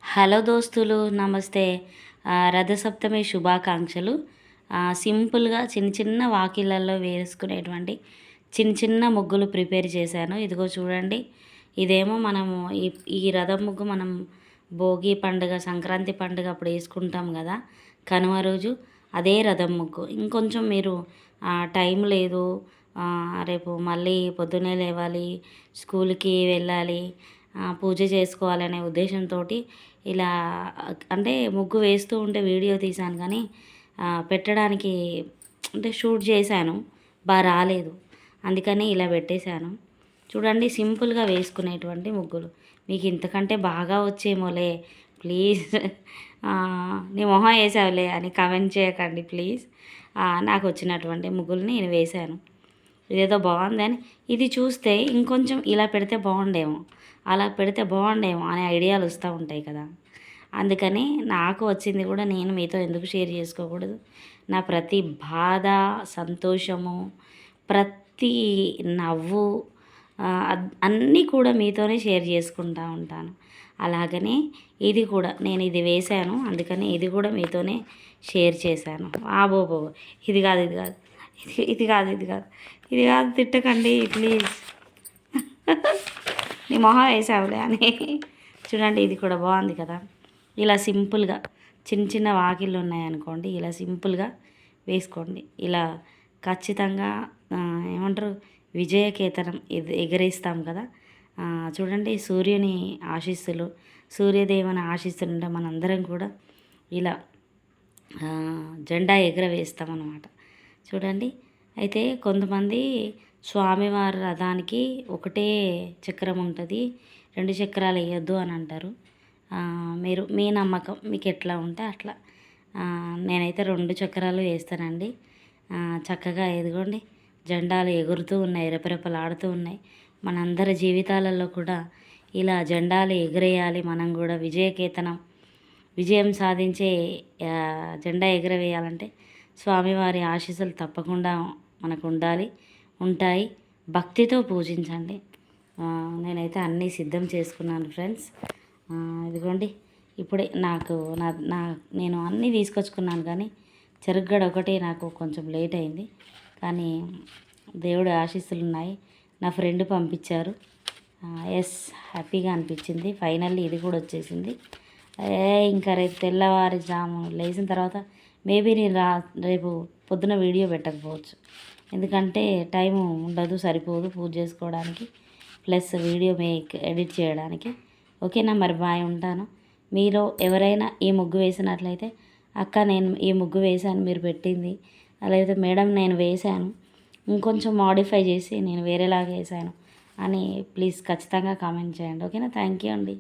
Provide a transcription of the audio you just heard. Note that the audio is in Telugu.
హలో దోస్తులు, నమస్తే. రథసప్తమి శుభాకాంక్షలు. సింపుల్గా చిన్న చిన్న వాకిళ్ళల్లో వేసుకునేటువంటి చిన్న చిన్న ముగ్గులు ప్రిపేర్ చేశాను. ఇదిగో చూడండి, ఇదేమో మనము ఈ ఈ రథం ముగ్గు మనం భోగి పండుగ, సంక్రాంతి పండుగ అప్పుడు వేసుకుంటాం కదా, కనుమ రోజు. అదే రథం ముగ్గు. ఇంకొంచెం మీరు టైం లేదు, రేపు మళ్ళీ పొద్దున్నే లేవాలి, స్కూల్కి వెళ్ళాలి, పూజ చేసుకోవాలనే ఉద్దేశంతో ఇలా అంటే ముగ్గు వేస్తూ ఉంటే వీడియో తీశాను, కానీ పెట్టడానికి అంటే షూట్ చేశాను, బాగా రాలేదు. అందుకని ఇలా పెట్టేశాను. చూడండి, సింపుల్గా వేసుకునేటువంటి ముగ్గులు. మీకు ఇంతకంటే బాగా వచ్చేమోలే, ప్లీజ్ నీ మొహం వేసావులే అని కామెంట్ చేయకండి ప్లీజ్. నాకు వచ్చినటువంటి ముగ్గుల్ని నేను వేశాను. ఇదేదో బాగుందని, ఇది చూస్తే ఇంకొంచెం ఇలా పెడితే బాగుండేమో, అలా పెడితే బాగుండేమో అనే ఐడియాలు వస్తూ ఉంటాయి కదా. అందుకని నాకు వచ్చింది కూడా నేను మీతో ఎందుకు షేర్ చేసుకోకూడదు. నా ప్రతి బాధ, సంతోషము, ప్రతి నవ్వు, అన్నీ కూడా మీతోనే షేర్ చేసుకుంటూ ఉంటాను. అలాగనే ఇది కూడా నేను ఇది వేశాను, అందుకని ఇది కూడా మీతోనే షేర్ చేశాను. బాబో, ఇది కాదు, ఇది కాదు, ఇది కాదు, ఇది కాదు, ఇది కాదు, తిట్టకండి ప్లీజ్. నీ మొహం వేసావులే అని. చూడండి, ఇది కూడా బాగుంది కదా. ఇలా సింపుల్గా చిన్న చిన్న వాకిళ్ళు ఉన్నాయనుకోండి, ఇలా సింపుల్గా వేసుకోండి. ఇలా ఖచ్చితంగా ఏమంటారు, విజయకేతనం ఎగరేస్తాం కదా. చూడండి, సూర్యుని ఆశీస్సులు, సూర్యదేవుని ఆశీస్సులు ఉంటే మనందరం కూడా ఇలా జెండా ఎగరవేస్తాం అన్నమాట. చూడండి, అయితే కొంతమంది స్వామివారి రథానికి ఒకటే చక్రం ఉంటుంది, 2 చక్రాలు వేయొద్దు అని అంటారు. మీరు మీ నమ్మకం, మీకు ఎట్లా ఉంటే అట్లా. నేనైతే 2 చక్రాలు వేస్తానండి. చక్కగా ఎదుగోండి, జెండాలు ఎగురుతూ ఉన్నాయి, రెపరెపలాడుతూ ఉన్నాయి. మనందరి జీవితాలలో కూడా ఇలా జెండాలు ఎగరేయాలి. మనం కూడా విజయకేతనం, విజయం సాధించే జెండా ఎగరవేయాలంటే స్వామివారి ఆశీస్సులు తప్పకుండా మనకు ఉంటాయి. భక్తితో పూజించండి. నేనైతే అన్నీ సిద్ధం చేసుకున్నాను ఫ్రెండ్స్. ఇదిగోండి, ఇప్పుడే నేను అన్నీ తీసుకొచ్చుకున్నాను, కానీ చెరుగ్గడ ఒకటి నాకు కొంచెం లేట్ అయింది, కానీ దేవుడి ఆశీస్సులు ఉన్నాయి. నా ఫ్రెండ్ పంపించారు. ఎస్, హ్యాపీగా అనిపించింది. ఫైనల్లీ ఇది కూడా వచ్చేసింది. ఇంకా రేపు తెల్లవారుజాము లేచిన తర్వాత మేబీ నేను రేపు పొద్దున వీడియో పెట్టకపోవచ్చు, ఎందుకంటే టైం ఉండదు, సరిపోదు పూజ చేసుకోవడానికి ప్లస్ వీడియో ఎడిట్ చేయడానికి. ఓకేనా, మరి బాయ్, ఉంటాను. మీలో ఎవరైనా ఈ ముగ్గు వేసినట్లయితే, అక్క నేను ఈ ముగ్గు వేశాను మీరు పెట్టింది, అలాగే మేడం నేను వేశాను, ఇంకొంచెం మాడిఫై చేసి నేను వేరేలాగా వేశాను అని ప్లీజ్ ఖచ్చితంగా కామెంట్ చేయండి. ఓకేనా, థ్యాంక్ యూ అండి.